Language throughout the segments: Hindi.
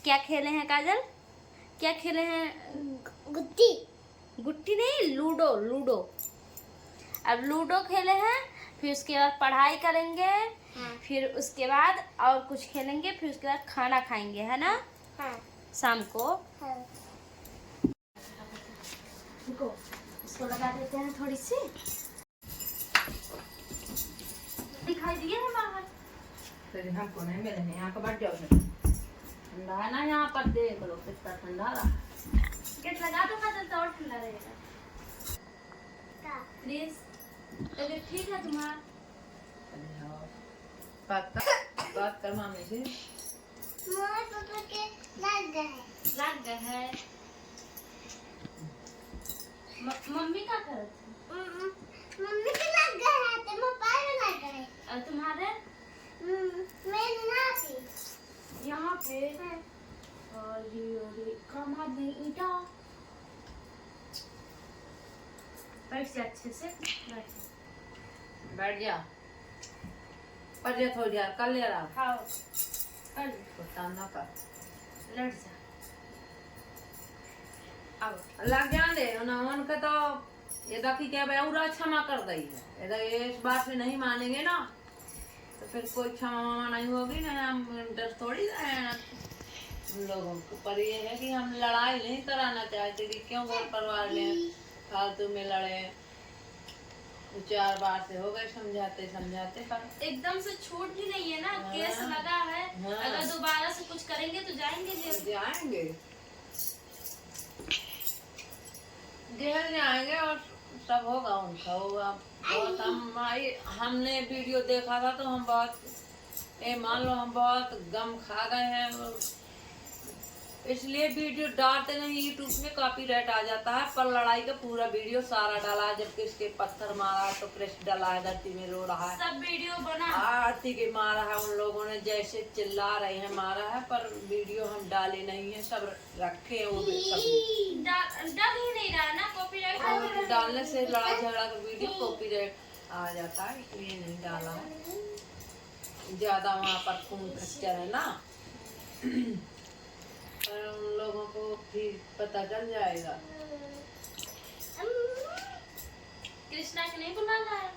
क्या खेले हैं काजल? क्या खेले हैं? गुट्टी। गुट्टी नहीं, लूडो। लूडो। अब लूडो खेले हैं, फिर उसके बाद पढ़ाई करेंगे। हाँ। फिर उसके बाद और कुछ खेलेंगे, फिर उसके बाद खाना खाएंगे, है ना? हाँ। शाम को। हाँ। देखो, इसको लगा देते हैं थोड़ी सी। दिखाई दिए है बाहर? फिर हमको नहीं मिले हैं, यहाँ का बैठ जाओ। ठंडा है ना यहाँ पर, देख लो कितना ठंडा रहा। गेट लगा दो काजल, तो और ठंडा रहेगा। प्लीज, तबीयत ठीक है तुम्हारा? बात कर मामी से। मोर पापा के लग गए। लग गए है। मम्मी क्या कर रही थी? मम्मी के लग गए हैं, तो मैं पैर लग गए। और तुम्हारे? मैं ना थी यहाँ पे। अरे कहाँ गई ईटा? बैठ जा अच्छे से, बैठ जा, पढ़ जा थोड़ी यार, कर ले रहा। खाओ, कर कुत्ता ना कर, लड़ जा। आओ, लग जान दे उनका तो ये बाकी क्या बेउरा क्षमा कर दी है। ये इस बात से नहीं मानेंगे ना, तो फिर कोई क्षमा नहीं होगी ना। हम डर थोड़ी उन लोगों को, पर ये है कि हम लड़ाई नहीं कराना चाहते कि क्यों घर परिवार में फालतू में लड़े। 4 बार से हो गए समझाते समझाते, पर एकदम से छूट भी नहीं है ना। हाँ। केस लगा है। हाँ। अगर दोबारा से कुछ करेंगे तो जाएंगे जेल। जाएंगे, जेल जाएंगे और सब होगा उनका। होगा बहुत। हमने वीडियो देखा था तो हम बहुत, मान लो हम बहुत गम खा गए हैं, इसलिए वीडियो डालते नहीं। यूट्यूब में कॉपीराइट आ जाता है, पर लड़ाई का पूरा वीडियो सारा डाला है। जब किसके पत्थर मारा तो कृष्ण डाला है, धरती में रो रहा है, सब वीडियो बना। आरती के मारा है उन लोगों ने, जैसे चिल्ला रहे हैं मारा है, पर वीडियो हम डाले नहीं है, सब रखे हैं वो भी सब। डर ही नहीं रहा ना, कॉपीराइट डालने से लड़ाई झगड़ा का वीडियो कॉपीराइट आ जाता है, इसलिए नहीं डाला है। ज्यादा वहाँ पर खून खच्चर है ना, पर उन लोगों को फिर पता चल जाएगा। कृष्णा को नहीं बुलाना है?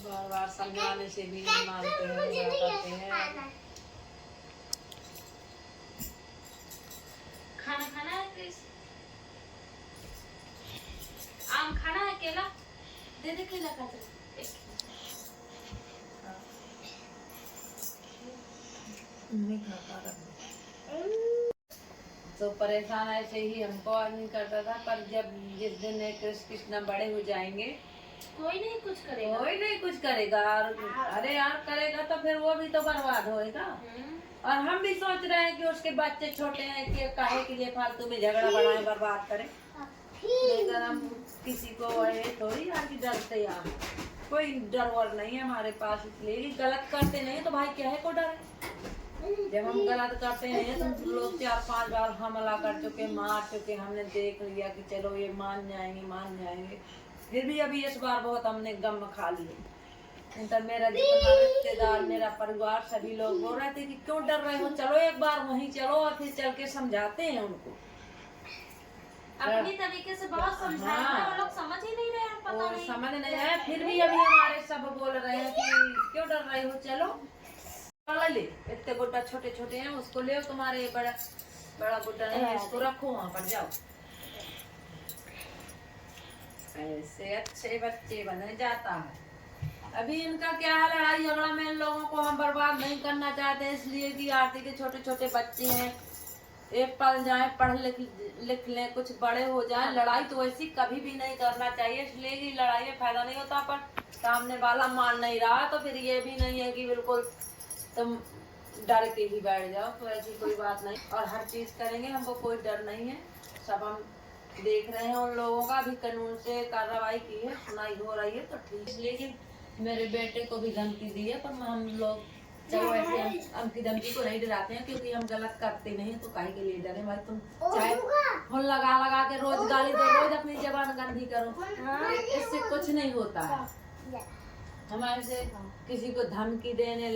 बार बार समझाने से भी नहीं मानते हैं, क्या करते हैं। खाना खाना है कृष्ण? आम खाना है? केला दे दे, केला खा चल। नहीं खाता रहा। तो परेशान ऐसे ही हमको आदमी करता था, पर जब जिस दिन कृष्ण बड़े हो जाएंगे, कोई नहीं कुछ करेगा। कोई नहीं कुछ करेगा। अरे यार करेगा तो फिर वो भी तो बर्बाद होएगा। और हम भी सोच रहे हैं कि उसके बच्चे छोटे हैं कि काहे के लिए फालतू में झगड़ा बढ़ाए बर्बाद करें। लेकिन हम किसी को थोड़ी यार की डरते यार, कोई डर वर नहीं है हमारे पास, इसलिए गलत करते नहीं तो भाई क्या है को डर। जब हम गलत करते हैं तो लोग 4-5 बार हमला कर चुके, मार चुके, हमने देख लिया कि चलो ये मान जाएंगे, फिर भी अभी इस बार बहुत हमने गम खा लिए। तो मेरा जितना रिश्तेदार, मेरा परिवार, सभी लोग बोल रहे थे कि क्यों डर रहे हो, चलो एक बार वहीं चलो और फिर चल के समझाते हैं उनको। अपनी तरीके से बहुत समझाया है, वो लोग समझ ही नहीं रहे हैं, पता नहीं समझ नहीं आया। फिर भी अभी हमारे सब बोल रहे हैं कि क्यों डर रहे हो, चलो ले। इतने गुड्डा छोटे छोटे हैं, उसको ले। तुम्हारे बड़ा गुड्डा नहीं है, इसको रखो वहाँ पर, जाओ। ऐसे अच्छे बच्चे बने जाता है। अभी इनका क्या है, लड़ाई झगड़ा में इन लोगों को हम बर्बाद नहीं करना चाहते, इसलिए कि आरती के छोटे छोटे बच्चे हैं, एक पल जाए, पढ़ लिख लें, कुछ बड़े हो जाए। लड़ाई तो ऐसी कभी भी नहीं करना चाहिए, इसलिए कि लड़ाई में फायदा नहीं होता, पर सामने वाला मान नहीं रहा तो फिर ये भी नहीं है कि बिल्कुल तुम डर के ही बैठ जाओ, तो ऐसी कोई बात नहीं। और हर चीज करेंगे, हमको कोई डर नहीं है। सब हम देख रहे हैं उन लोगों का भी कानून से कार्रवाई की है, सुनाई हो रही है, तो ठीक। इसलिए मेरे बेटे को भी धमकी दी है, पर हम लोग चलो ऐसे हम की धमकी को नहीं डराते हैं, क्योंकि हम गलत करते नहीं तो काहे के लिए डरे भाई। तुम चाहे फोन लगा के रोज गाली दो, रोज अपनी जबान गंदी करो, इससे कुछ नहीं होता है। हमारे से किसी को धमकी देने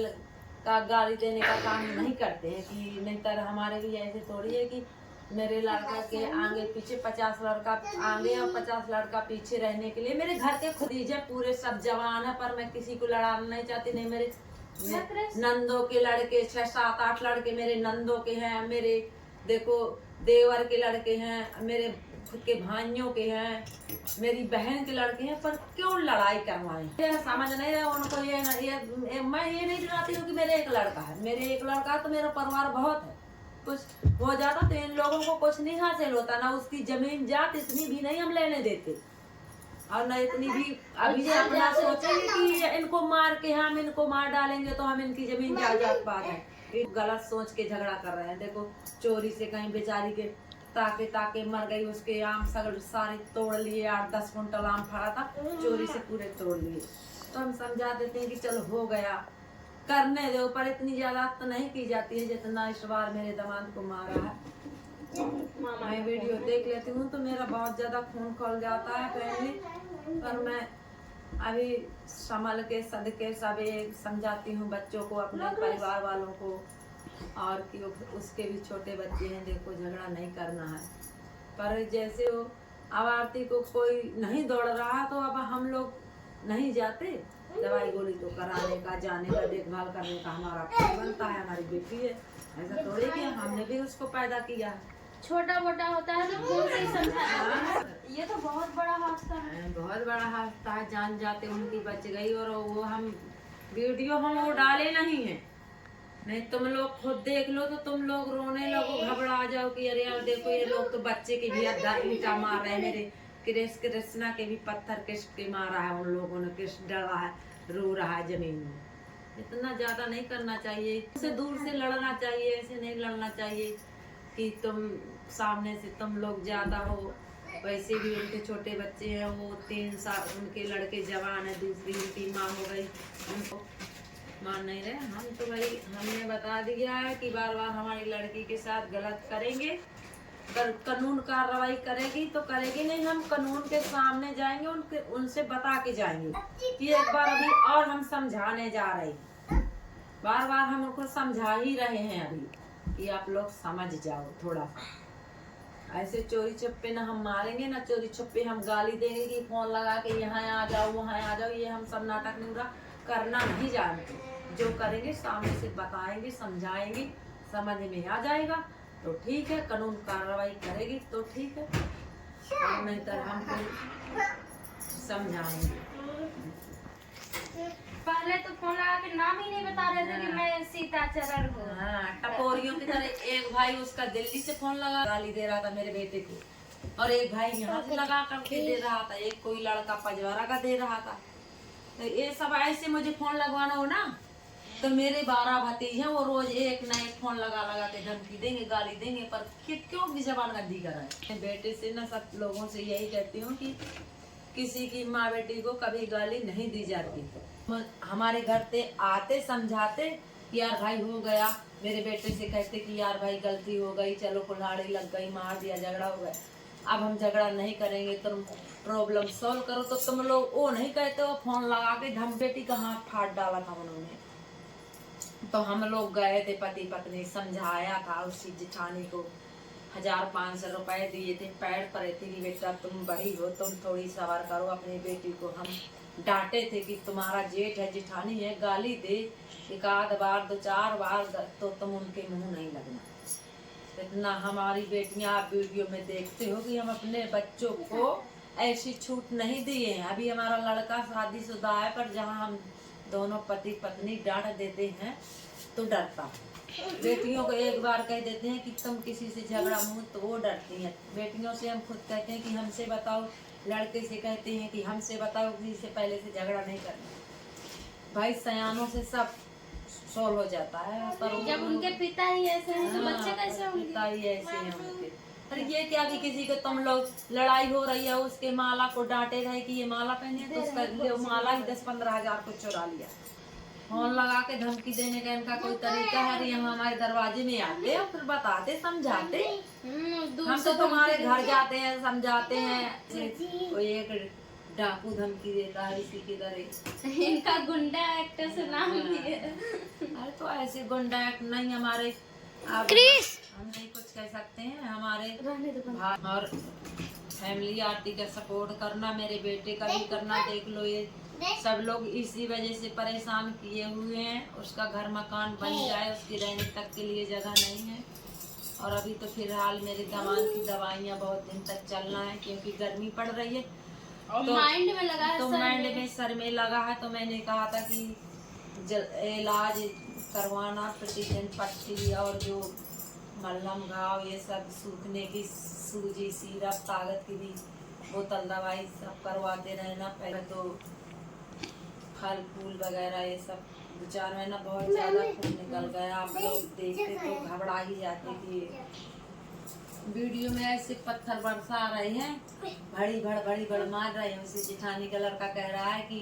का गाली देने का काम नहीं करते हैं कि नहीं तर हमारे भी ऐसे थोड़ी है कि मेरे लड़का के आगे पीछे 50 लड़का आगे और 50 लड़का पीछे रहने के लिए मेरे घर के खुदीजे पूरे सब जवान है, पर मैं किसी को लड़ाना नहीं चाहती। नहीं मेरे नंदों के लड़के 6 7 8 लड़के मेरे नंदों के हैं, मेरे देखो देवर के लड़के हैं, मेरे खुद के भाइयों के हैं, मेरी बहन के लड़के हैं, पर क्यों लड़ाई करवाएं? ये समझ नहीं रहे उनको। मैं ये नहीं चाहती हूँ कि मेरे एक लड़का है, मेरे एक लड़का तो मेरा परिवार बहुत है, कुछ हो जाता तो इन लोगों को कुछ नहीं हासिल होता, ना उसकी जमीन जात इतनी भी नहीं हम लेने देते, और न इतनी भी अभी से अपना सोचेंगे कि इनको मार के हम इनको मार डालेंगे तो हम इनकी जमीन जायदाद पा जाए। गलत सोच के झगड़ा कर रहे हैं। देखो चोरी से कहीं बेचारी के ताके ताके मर गई, उसके आम सगल सारे तोड़ लिए, 8-10 कुंटल आम फड़ा था, चोरी से पूरे तोड़ लिए। तो हम समझा देते हैं कि चलो हो गया, करने दो, पर इतनी ज्यादा तो नहीं की जाती है जितना इस बार मेरे दामाद को मारा है। मैं वीडियो देख लेती हूँ तो मेरा बहुत ज्यादा खून खौल जाता है फैमिली, पर मैं अभी संभल के सदके सब समझाती हूँ बच्चों को, अपने परिवार वालों को, और कि उसके भी छोटे बच्चे हैं, देखो झगड़ा नहीं करना है। पर जैसे वो अब आरती को कोई नहीं दौड़ रहा तो अब हम लोग नहीं जाते, दवाई गोली तो कराने का, जाने का, देखभाल करने का हमारा फर्ज बनता है, हमारी बेटी है, ऐसा थोड़ी कि हमने भी उसको पैदा किया है। छोटा मोटा होता है तो कौन से समझाना, ये तो बहुत बड़ा हादसा है, बहुत बड़ा हादसा है। जान जाते उनकी बच गई, और वो हम वीडियो हम वो डाले नहीं है, नहीं तुम लोग खुद देख लो तो तुम लोग रोने लगो, घबरा जाओ कि अरे यार देखो ये लोग तो बच्चे के भी अद्धा ईंटा मार रहे हैं, मेरे कृष्णा के भी पत्थर किस के मारा है उन लोगों ने, किस डरा है, रो रहा है जमीन में। इतना ज्यादा नहीं करना चाहिए, उससे दूर से लड़ना चाहिए, ऐसे नहीं लड़ना चाहिए कि तुम सामने से तुम लोग ज्यादा हो। वैसे भी उनके छोटे बच्चे हैं, वो 3 साल उनके लड़के जवान है, दूसरी उनकी माँ हो गई, उनको मान नहीं रहे। हम तो भाई हमने बता दिया है कि बार बार हमारी लड़की के साथ गलत करेंगे, अगर कानून कार्रवाई करेगी तो करेगी, नहीं हम कानून के सामने जाएंगे, उनसे बता के जाएंगे कि एक बार अभी और हम समझाने जा रहे हैं, बार बार हम उनको समझा ही रहे हैं अभी कि आप लोग समझ जाओ थोड़ा सा। ऐसे चोरी छुपे ना हम मारेंगे, ना चोरी छुपे हम गाली देंगे कि फोन लगा के यहाँ आ जाओ वहाँ आ जाओ, ये हम सब नाटक नहीं करना नहीं जानते। जो करेंगे सामने से बताएंगे, समझाएंगे, समझ में आ जाएगा तो ठीक है, कानून कार्रवाई करेगी तो ठीक है, और नहीं तो हमको समझाएंगे। पहले तो फोन लगा के नाम ही नहीं बता रहे थे कि मैं सीता चरण हूँ। हाँ, टपोरियों की तरह एक भाई उसका दिल्ली से फोन लगा गाली दे रहा था मेरे बेटे को, और एक भाई यहाँ से लगा करके दे रहा था, एक कोई लड़का पजवारा का दे रहा था। तो ये सब ऐसे मुझे फोन लगवाना हो ना, तो मेरे 12 भतीजे हैं, वो रोज एक ना एक फोन लगा लगा के धमकी देंगे, गाली देंगे, पर क्यों भी जबान गंदी कराए। बेटे से ना सब लोगों से यही कहती हूँ कि किसी की माँ बेटी को कभी गाली नहीं दी जाती। हमारे घर से आते समझाते यार भाई हो गया, मेरे बेटे से कहते कि यार भाई गलती हो गई, चलो कुल्हाड़ी लग गई, मार दिया, झगड़ा हो गया, अब हम झगड़ा नहीं करेंगे, तुम प्रॉब्लम सॉल्व करो। तो तुम लोग वो नहीं कहते हो, फोन लगा के ढम बेटी का हाथ फाड़ डाला था उन्होंने। तो हम लोग गए थे, पति पत्नी, समझाया था उसी जेठानी को, 1500 रुपए दिए थे, पैर पड़े थे कि बेटा तुम बड़ी हो, तुम थोड़ी सवार करो अपनी बेटी को। हम डांटे थे कि तुम्हारा जेठ है, जेठानी है, गाली दे 1 बार 2-4 बार तो तुम उनके मुंह नहीं लगना। इतना हमारी बेटियां आप वीडियो में देखते हो कि हम अपने बच्चों को ऐसी छूट नहीं दिए हैं। अभी हमारा लड़का शादीशुदा है, पर जहाँ हम दोनों पति पत्नी डांट देते हैं तो डरता। बेटियों को एक बार कह देते हैं कि तुम किसी से झगड़ा मुँह, तो वो डरती हैं। बेटियों से हम खुद कहते हैं कि हमसे बताओ, लड़के से कहते हैं कि हमसे बताओ, किसी से पहले से झगड़ा नहीं करना। भाई सयानों से सब सोल्व हो जाता है, पर जब उनके पिता ही ऐसे हैं तो बच्चे कैसे होंगे? पिता ही ऐसे हैं उनके। पर ये क्या कि किसी को तुम लोग लड़ाई हो रही है, उसके माला को डांटे रहे कि ये माला पहने, तो उसका माला ही 10-15 हजार को चुरा लिया। फोन लगा के धमकी देने का इनका कोई तरीका है? यहाँ हमारे दरवाजे में आते और फिर बताते, समझाते। हम तो तुम्हारे घर जाते हैं, समझाते हैं। कोई एक डाकू धमकी देता है इसी की तरह। इनका गुंडा एक्टर से नाम दिए। अरे तो ऐसे गुंडा एक्ट नहीं हमारे, अब क्रिस हम नहीं कुछ कह सकते हैं। हमारे रहने दो। भाई और फैमिली आरती का सपोर्ट करना, मेरे बेटे का भी करना। देख लो ये सब लोग इसी वजह से परेशान किए हुए हैं। उसका घर मकान बन जाए, उसकी रहने तक के लिए जगह नहीं है। और अभी तो फिलहाल मेरे दामाद की दवाइयाँ बहुत दिन तक चलना है क्योंकि गर्मी पड़ रही है। और तो माइंड में लगा है, तो सर माइंड में सर में लगा है। तो मैंने कहा था कि इलाज करवाना, प्रतिदिन पट्टी और जो मलहम घाव ये सब सूखने की सूजी सिरप ताकत की भी बोतल दवाई सब करवाते रहना। पहले तो फल फूल वगैरह ये सब 2-4 महीना बहुत ज्यादा खून निकल गया। आप लोग देखते तो घबरा ही जाते कि वीडियो में ऐसे पत्थर बरसा रहे हैं, भड़ी भड़ मार रहे हैं। उसे जेठानी का लड़का कह रहा है कि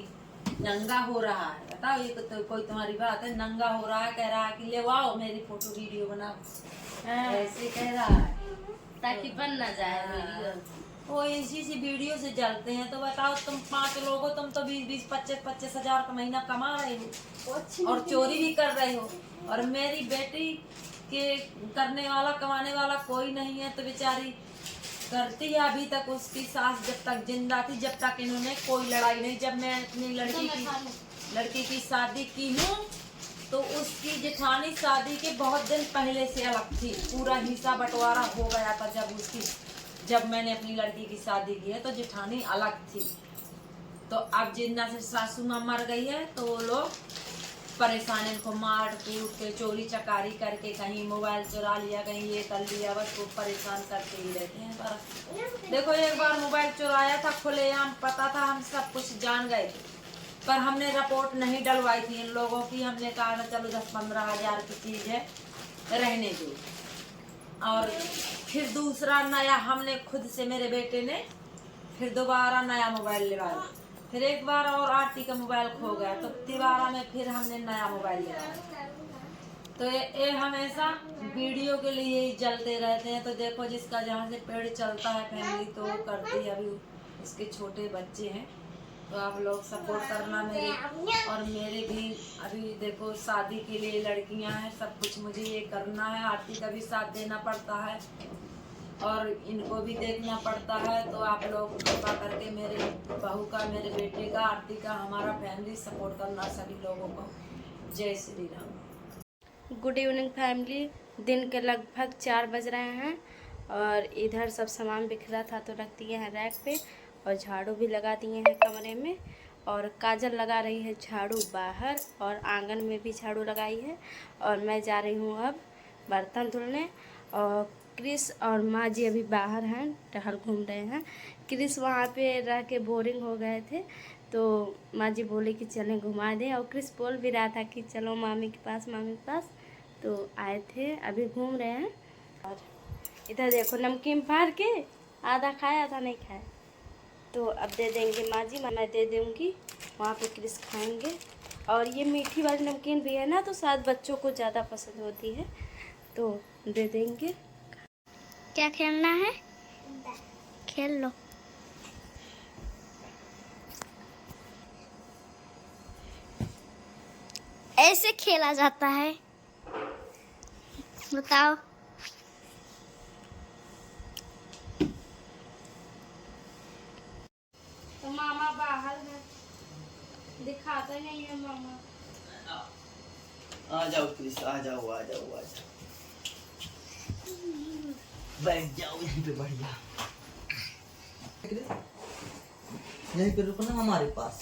नंगा हो रहा है। बताओ ये तो कोई तुम्हारी बात है? नंगा हो रहा है, कह रहा है कि ले आओ मेरी फोटो वीडियो बनाओ। ऐसे कह रहा है ताकि बन ना जाए वीडियो। वो इसी वीडियो से जलते हैं। तो बताओ तुम 5 लोग हो, तुम तो 20-20, 25-25 हजार का महीना कमा रहे हो और चोरी भी कर रहे हो। और मेरी बेटी के करने वाला कमाने वाला कोई नहीं है तो बेचारी करती है। अभी तक उसकी सास जब तक जिंदा थी, जब तक इन्होंने कोई लड़ाई नहीं। जब मैं अपनी लड़की की शादी की हूँ तो उसकी जेठानी शादी के बहुत दिन पहले से अलग थी। पूरा हिस्सा बंटवारा हो गया था जब मैंने अपनी लड़की की शादी की है तो जेठानी अलग थी। तो अब जिन्ना से सासू माँ मर गई है तो वो लोग परेशान, इनको मार कूट के चोरी चकारी करके कहीं मोबाइल चुरा लिया, कहीं ये कर लिया, बस वो परेशान करते ही रहते हैं। पर देखो एक बार मोबाइल चुराया था खुलेआम, पता था, हम सब कुछ जान गए थे, पर हमने रिपोर्ट नहीं डलवाई थी इन लोगों की। हमने कहा था चलो 10-15 हजार की चीज है रहने दो। और फिर दूसरा नया हमने खुद से, मेरे बेटे ने फिर दोबारा नया मोबाइल लिया। फिर एक बार और आरती का मोबाइल खो गया तो दोबारा में फिर हमने नया मोबाइल लिया। तो ये हमेशा वीडियो के लिए ही जलते रहते हैं। तो देखो जिसका जहाँ से पेड़ चलता है फैमिली तो वो करती है। अभी उसके छोटे बच्चे हैं तो आप लोग सपोर्ट करना मेरे। और मेरे भी अभी देखो शादी के लिए लड़कियां हैं, सब कुछ मुझे ये करना है। आरती का भी साथ देना पड़ता है और इनको भी देखना पड़ता है। तो आप लोग कृपा करके मेरे बहू का, मेरे बेटे का, आरती का, हमारा फैमिली सपोर्ट करना सभी लोगों को। जय Shri Ram. Good evening family. दिन के लगभग 4 बज रहे हैं और इधर सब सामान बिखरा था तो रख दिए हैं रैक पे और झाड़ू भी लगा दिए हैं कमरे में। और काजल लगा रही है झाड़ू बाहर और आंगन में भी झाड़ू लगाई है। और मैं जा रही हूँ अब बर्तन धुलने। और क्रिस और माँ जी अभी बाहर हैं, टहल घूम रहे हैं। क्रिस वहाँ पे रह के बोरिंग हो गए थे तो माँ जी बोले कि चलें घुमा दें। और क्रिस बोल भी रहा था कि चलो मामी के पास। तो आए थे, अभी घूम रहे हैं। और इधर देखो नमकीन फाड़ के आधा खाया आधा नहीं खाया। तो अब दे देंगे माँ जी, मैं दे दूँगी, वहाँ पे क्रिस खाएंगे। और ये मीठी वाली नमकीन भी है ना तो शायद बच्चों को ज़्यादा पसंद होती है तो दे देंगे। क्या खेलना है? खेल लो। ऐसे खेला जाता है, बताओ। तो मामा बाहर है, दिखाता नहीं है मामा। आ जाओ क्रिस, आ जाओ। बैठ जाओ यहीं पे, बढ़िया। यहीं पे रुको ना हमारे पास।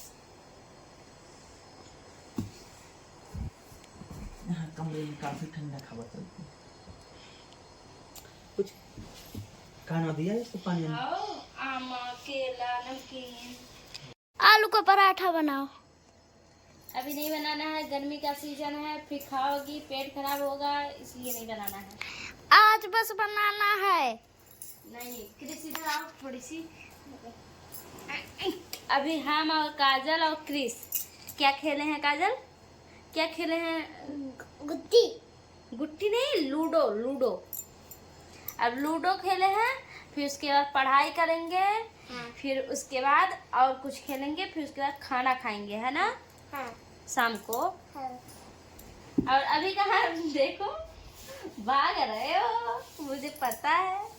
यहाँ कमरे में काफी ठंडा हवा चलती है। कुछ खाना दिया इसको, पानी में? आमा, केला, नमकीन। आलू का पराठा बनाओ। अभी नहीं बनाना है, गर्मी का सीजन है, फिर खाओगी पेट खराब होगा, इसलिए नहीं बनाना है। आज बस बनाना है। नहीं क्रिस इधर आओ थोड़ी सी। अभी हम और काजल और क्रिस क्या खेले हैं? काजल क्या खेले हैं? गुट्टी नहीं, लूडो। अब लूडो खेले हैं, फिर उसके बाद पढ़ाई करेंगे, हाँ। फिर उसके बाद और कुछ खेलेंगे, फिर उसके बाद खाना खाएंगे, है ना, हाँ। शाम को। हाँ। और अभी कहाँ देखो भाग रहे हो, मुझे पता है।